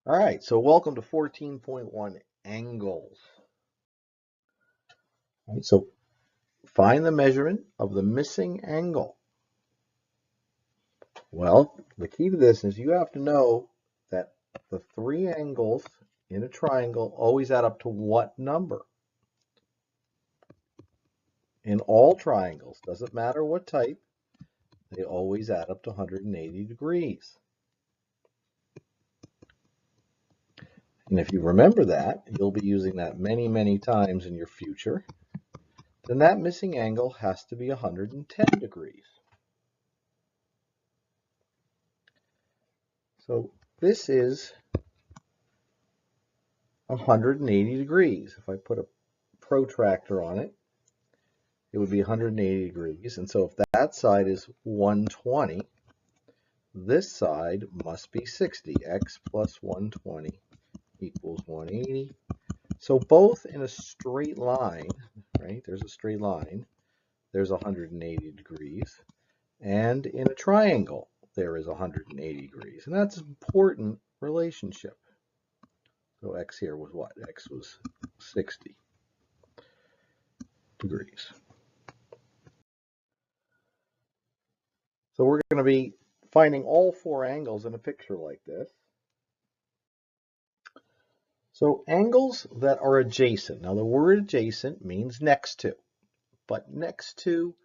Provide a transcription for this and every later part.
All right, so welcome to 14.1 angles. All right, so find the measurement of the missing angle. Well, the key to this is you have to know that the three angles in a triangle always add up to what number? In all triangles, doesn't matter what type, they always add up to 180 degrees. And if you remember that, you'll be using that many, many times in your future. Then that missing angle has to be 110 degrees. So this is 180 degrees. If I put a protractor on it, it would be 180 degrees. And so if that side is 120, this side must be 60. X plus 120 equals 180. So both in a straight line, right? There's a straight line. There's 180 degrees. And in a triangle, there is 180 degrees. And that's an important relationship. So x here was what? X was 60 degrees. So we're going to be finding all four angles in a picture like this. So angles that are adjacent. Now the word adjacent means next to, but next to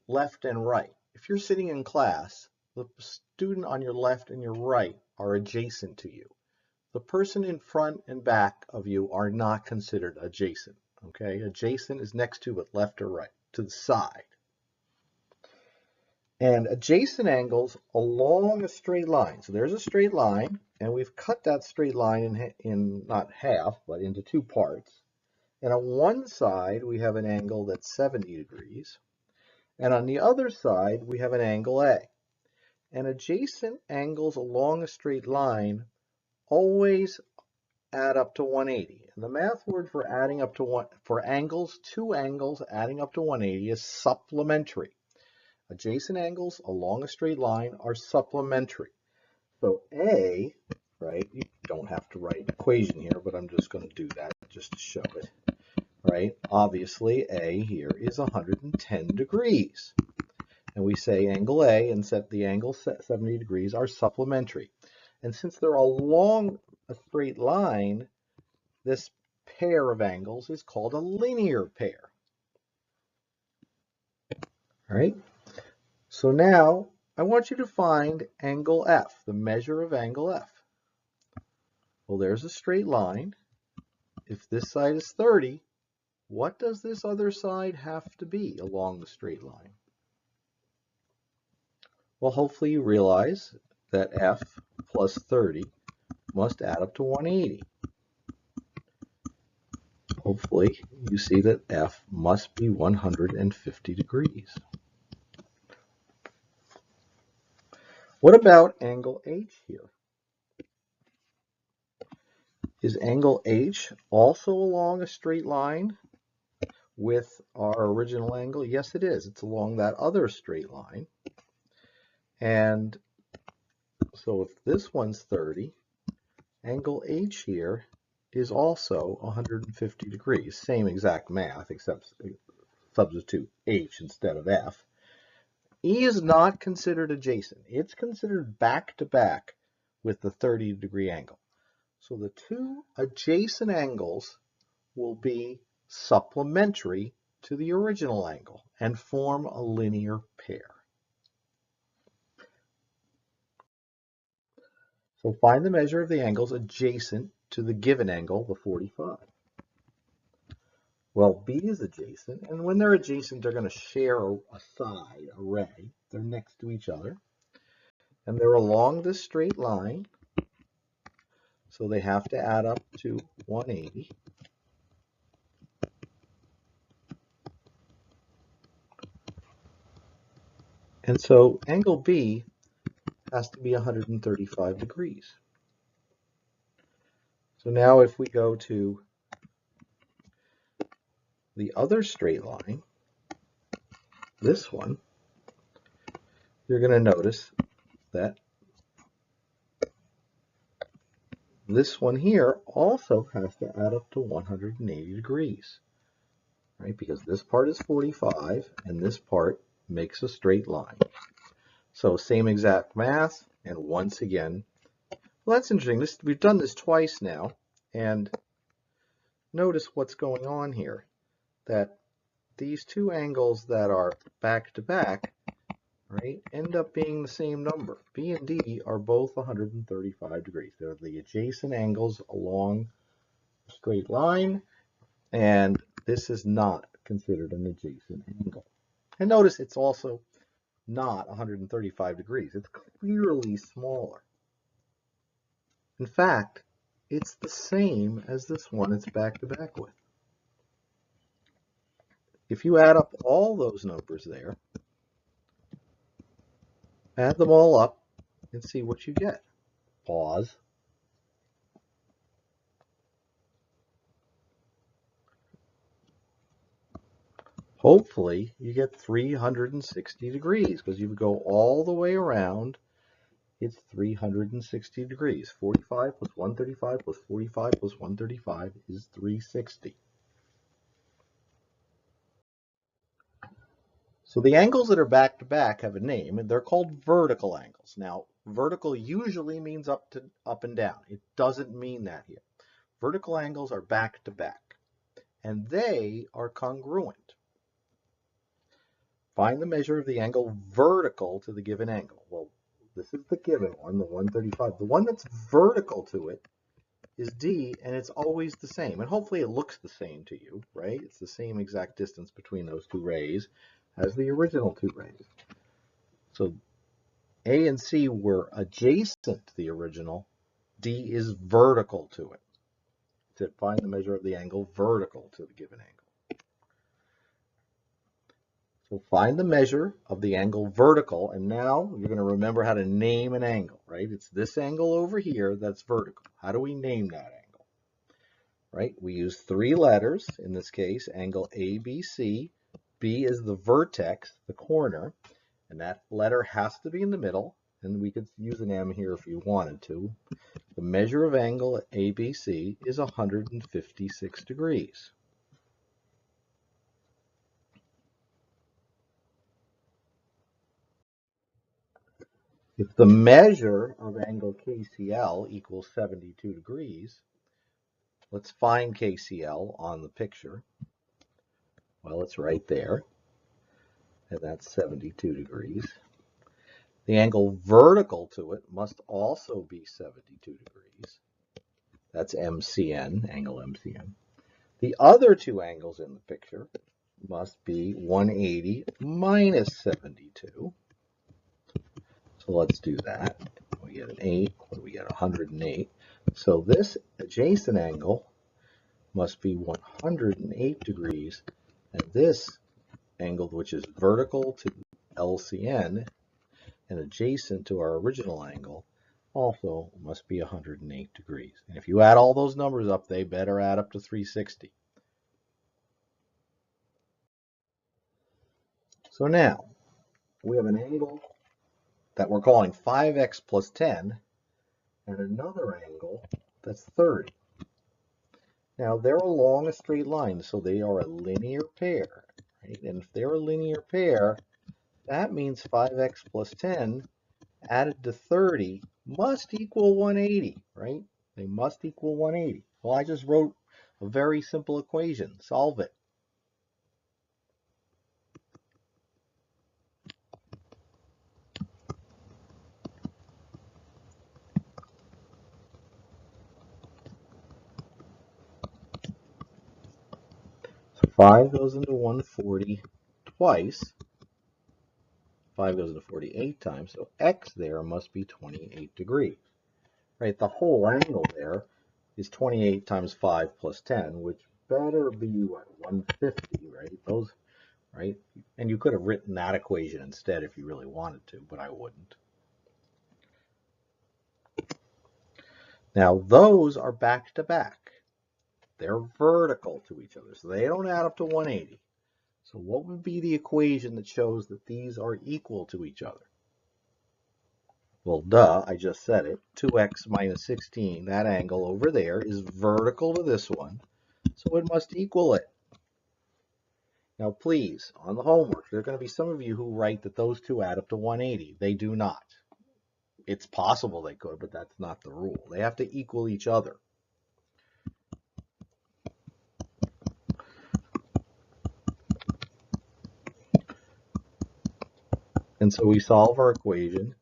left and right. If you're sitting in class, the student on your left and your right are adjacent to you. The person in front and back of you are not considered adjacent. Okay, adjacent is next to, but left or right, to the side. And adjacent angles along a straight line. So there's a straight line, and we've cut that straight line in not half, but into two parts. And on one side, we have an angle that's 70 degrees. And on the other side, we have an angle A. And adjacent angles along a straight line always add up to 180. And the math word for adding up to two angles adding up to 180 is supplementary. Adjacent angles along a straight line are supplementary. So A, right, you don't have to write an equation here, but I'm just going to do that just to show it, right? Obviously, A here is 110 degrees. And we say angle A and set the angle 70 degrees are supplementary. And since they're along a straight line, this pair of angles is called a linear pair. All right? So now I want you to find angle F, the measure of angle F. Well, there's a straight line. If this side is 30, what does this other side have to be along the straight line? Well, hopefully you realize that F plus 30 must add up to 180. Hopefully you see that F must be 150 degrees. What about angle H here? Is angle H also along a straight line with our original angle? Yes, it is. It's along that other straight line. And so if this one's 30, angle H here is also 150 degrees. Same exact math, except substitute H instead of F. E is not considered adjacent. It's considered back to back with the 30-degree angle. So the two adjacent angles will be supplementary to the original angle and form a linear pair. So find the measure of the angles adjacent to the given angle, the 45. Well, B is adjacent, and when they're adjacent, they're going to share a side, a ray. They're next to each other, and they're along this straight line, so they have to add up to 180. And so angle B has to be 135 degrees. So now if we go to the other straight line, this one, you're going to notice that this one here also has to add up to 180 degrees, right? Because this part is 45 and this part makes a straight line. So same exact math, and once again, well, that's interesting. We've done this twice now, and notice what's going on here, that these two angles that are back to back, right, end up being the same number. B and D are both 135 degrees. They're the adjacent angles along a straight line, and this is not considered an adjacent angle. And notice it's also not 135 degrees. It's clearly smaller. In fact, it's the same as this one it's back to back with. If you add up all those numbers there, add them all up and see what you get. Pause. Hopefully you get 360 degrees, because you go all the way around, it's 360 degrees. 45 plus 135 plus 45 plus 135 is 360. So the angles that are back to back have a name, and they're called vertical angles. Now, vertical usually means up and down. It doesn't mean that here. Vertical angles are back to back, and they are congruent. Find the measure of the angle vertical to the given angle. Well, this is the given one, the 135. The one that's vertical to it is D, and it's always the same. And hopefully it looks the same to you, right? It's the same exact distance between those two rays as the original two rays. So A and C were adjacent to the original. D is vertical to it. To find the measure of the angle vertical to the given angle. So find the measure of the angle vertical, and now you're going to remember how to name an angle, right? It's this angle over here that's vertical. How do we name that angle? Right? We use three letters, in this case, angle ABC. B is the vertex, the corner, and that letter has to be in the middle, and we could use an M here if you wanted to. The measure of angle at ABC is 156 degrees. If the measure of angle KCL equals 72 degrees, let's find KCL on the picture. Well, it's right there, and that's 72 degrees. The angle vertical to it must also be 72 degrees. That's MCN, angle MCN. The other two angles in the picture must be 180 minus 72. So let's do that. We get an 8, we get 108. So this adjacent angle must be 108 degrees, and this angle, which is vertical to LCN and adjacent to our original angle, also must be 108 degrees. And if you add all those numbers up, they better add up to 360. So now we have an angle that we're calling 5x plus 10 and another angle that's 30. Now they're along a straight line, so they are a linear pair, right? And if they're a linear pair, that means 5x plus 10 added to 30 must equal 180, right? They must equal 180. Well, I just wrote a very simple equation. Solve it. So 5 goes into 140 twice. 5 goes into 48 times, so x there must be 28 degrees, right? The whole angle there is 28 times 5 plus 10, which better be what, 150, right? Those, right? And you could have written that equation instead if you really wanted to, but I wouldn't. Now those are back to back. They're vertical to each other, so they don't add up to 180. So what would be the equation that shows that these are equal to each other? Well, duh, I just said it. 2x minus 16, that angle over there is vertical to this one, so it must equal it. Now, please, on the homework, there are going to be some of you who write that those two add up to 180. They do not. It's possible they could, but that's not the rule. They have to equal each other. And so we solve our equation.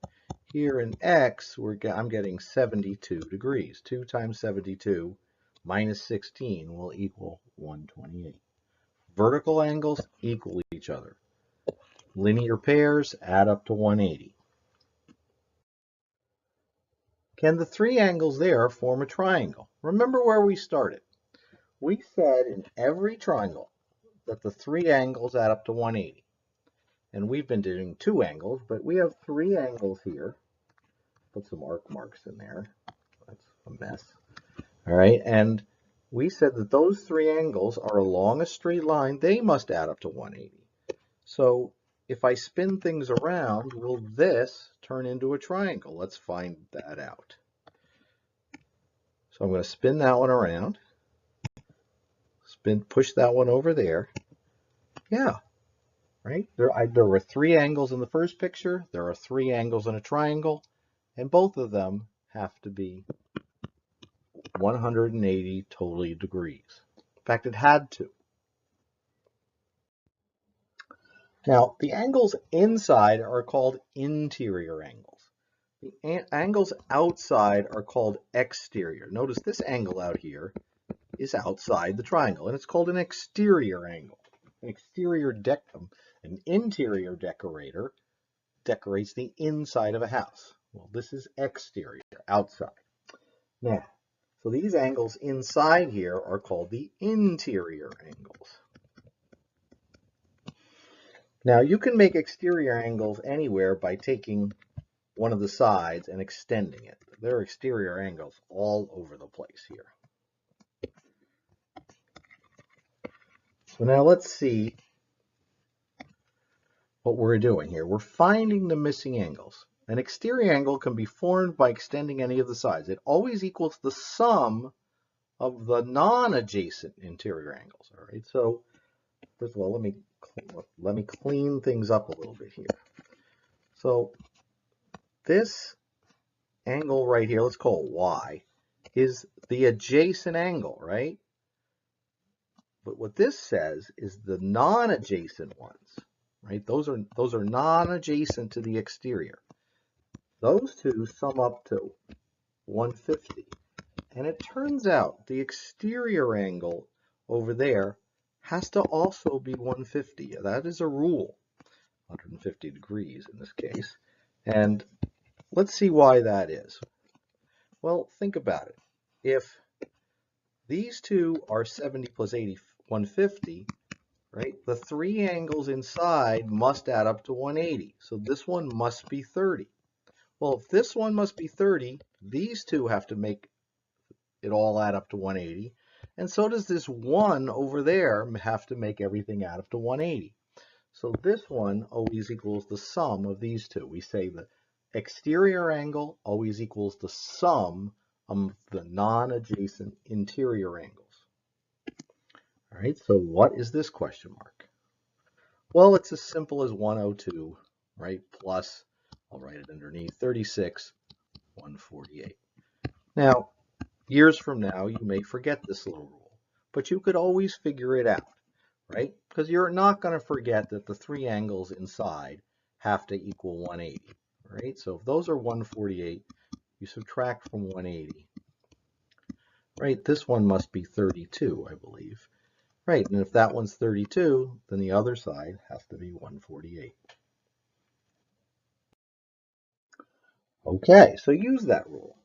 Here in x, I'm getting 72 degrees. 2 times 72 minus 16 will equal 128. Vertical angles equal each other. Linear pairs add up to 180. Can the three angles there form a triangle? Remember where we started. We said in every triangle that the three angles add up to 180. And we've been doing two angles, but we have three angles here. Put some arc marks in there. That's a mess. All right, and we said that those three angles are along a straight line. They must add up to 180. So if I spin things around, will this turn into a triangle? Let's find that out. So I'm going to spin that one around. Push that one over there. Yeah, right? There were three angles in the first picture. There are three angles in a triangle, and both of them have to be 180 totally degrees. In fact, it had to. Now, the angles inside are called interior angles. The angles outside are called exterior. Notice this angle out here is outside the triangle, and it's called an exterior angle. An interior decorator decorates the inside of a house. Well, this is exterior, outside. Now, so these angles inside here are called the interior angles. Now, you can make exterior angles anywhere by taking one of the sides and extending it. There are exterior angles all over the place here. So now let's see what we're doing here. We're finding the missing angles. An exterior angle can be formed by extending any of the sides. It always equals the sum of the non-adjacent interior angles. All right. So first of all, let me clean things up a little bit here. So this angle right here, let's call it y, is the adjacent angle, right? But what this says is the non-adjacent ones, right? Those are non-adjacent to the exterior. Those two sum up to 150. And it turns out the exterior angle over there has to also be 150. That is a rule, 150 degrees in this case. And let's see why that is. Well, think about it. If these two are 70 plus 80, 150, right? The three angles inside must add up to 180. So this one must be 30. Well, if this one must be 30, these two have to make it all add up to 180. And so does this one over there have to make everything add up to 180. So this one always equals the sum of these two. We say the exterior angle always equals the sum of the non-adjacent interior angles. All right, so what is this question mark? Well, it's as simple as 102, right, plus, I'll write it underneath, 36, 148. Now, years from now, you may forget this little rule, but you could always figure it out, right? Because you're not going to forget that the three angles inside have to equal 180, right? So if those are 148, you subtract from 180, right? This one must be 32, I believe. Right, and if that one's 32, then the other side has to be 148. Okay, so use that rule.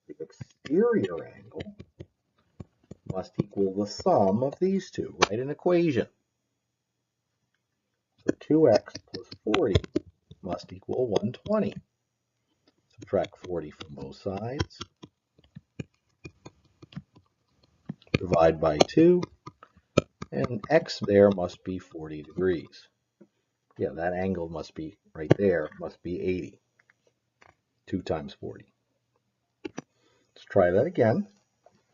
The exterior angle must equal the sum of these two. Write an equation. So 2x plus 40 must equal 120. Subtract 40 from both sides. Divide by 2. And x there must be 40 degrees. Yeah, that angle must be right there, must be 80. 2 times 40. Let's try that again.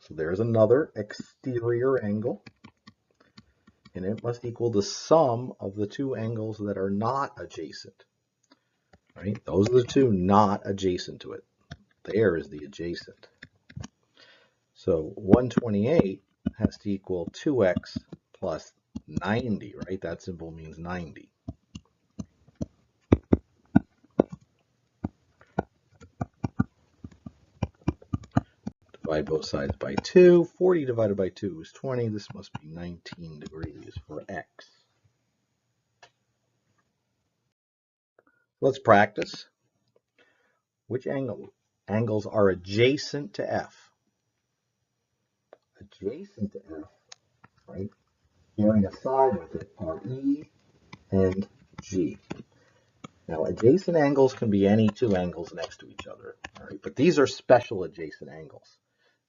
So there's another exterior angle, and it must equal the sum of the two angles that are not adjacent. Right? Those are the two not adjacent to it. There is the adjacent. So 128 has to equal 2x plus 90, right? That symbol means 90. Divide both sides by 2. 40 divided by 2 is 20. This must be 19 degrees for x. Let's practice. Which angles are adjacent to f? Adjacent to f, right? Sharing a side with it are E and G. Now, adjacent angles can be any two angles next to each other, all right? But these are special adjacent angles.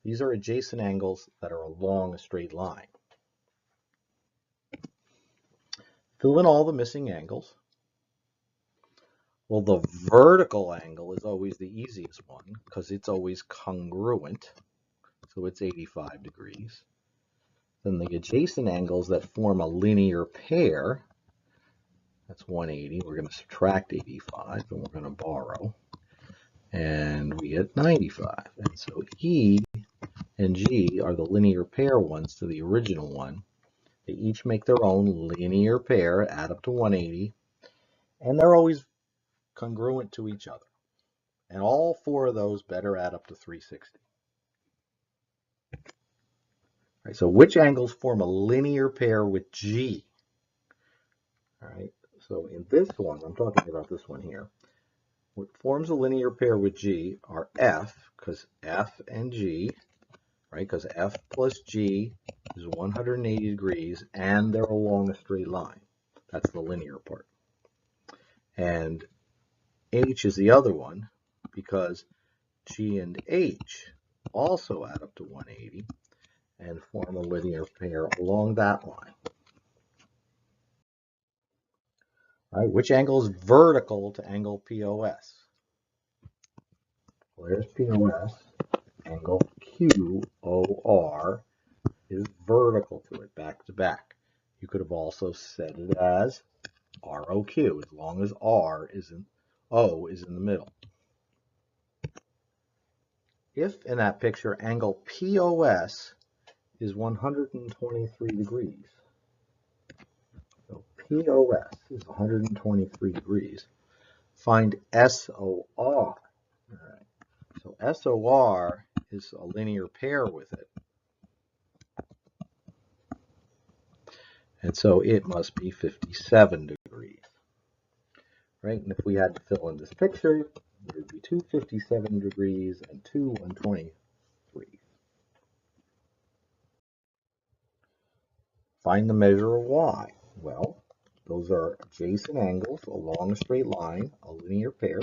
These are adjacent angles that are along a straight line. Fill in all the missing angles. Well, the vertical angle is always the easiest one because it's always congruent, so it's 85 degrees. Then the adjacent angles that form a linear pair, that's 180. We're going to subtract 85, and we're going to borrow, and we get 95. And so E and G are the linear pair ones to the original one. They each make their own linear pair, add up to 180, and they're always congruent to each other. And all four of those better add up to 360. Right, so which angles form a linear pair with G? All right, so in this one, I'm talking about this one here. What forms a linear pair with G are F, because F and G, right? Because F plus G is 180 degrees, and they're along a straight line. That's the linear part. And H is the other one, because G and H also add up to 180 and form a linear pair along that line. All right, which angle is vertical to angle POS? Well, there's POS. Angle QOR is vertical to it, back to back. You could have also said it as ROQ, as long as O is in the middle. If in that picture angle POS is 123 degrees, so POS is 123 degrees, find SOR. All right. So SOR is a linear pair with it. And so it must be 57 degrees. Right? And if we had to fill in this picture, it would be 2 57 degrees and 2 123. Find the measure of y. Well, those are adjacent angles along a straight line, a linear pair.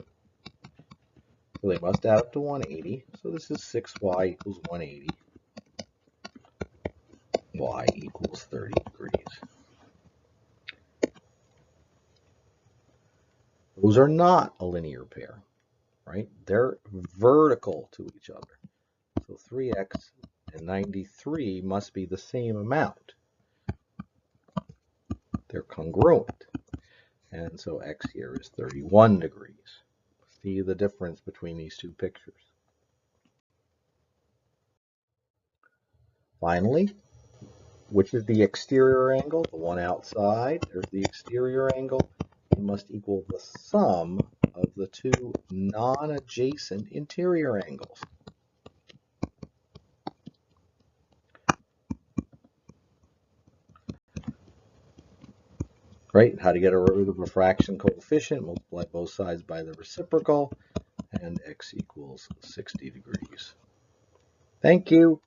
So they must add up to 180. So this is 6y equals 180. Y equals 30 degrees. Those are not a linear pair, right? They're vertical to each other. So 3x and 93 must be the same amount. They're congruent. And so x here is 31 degrees. See the difference between these two pictures. Finally, which is the exterior angle? The one outside. There's the exterior angle. It must equal the sum of the two non-adjacent interior angles. Right? How to get rid of a fraction coefficient? Multiply both sides by the reciprocal, and x equals 60 degrees. Thank you.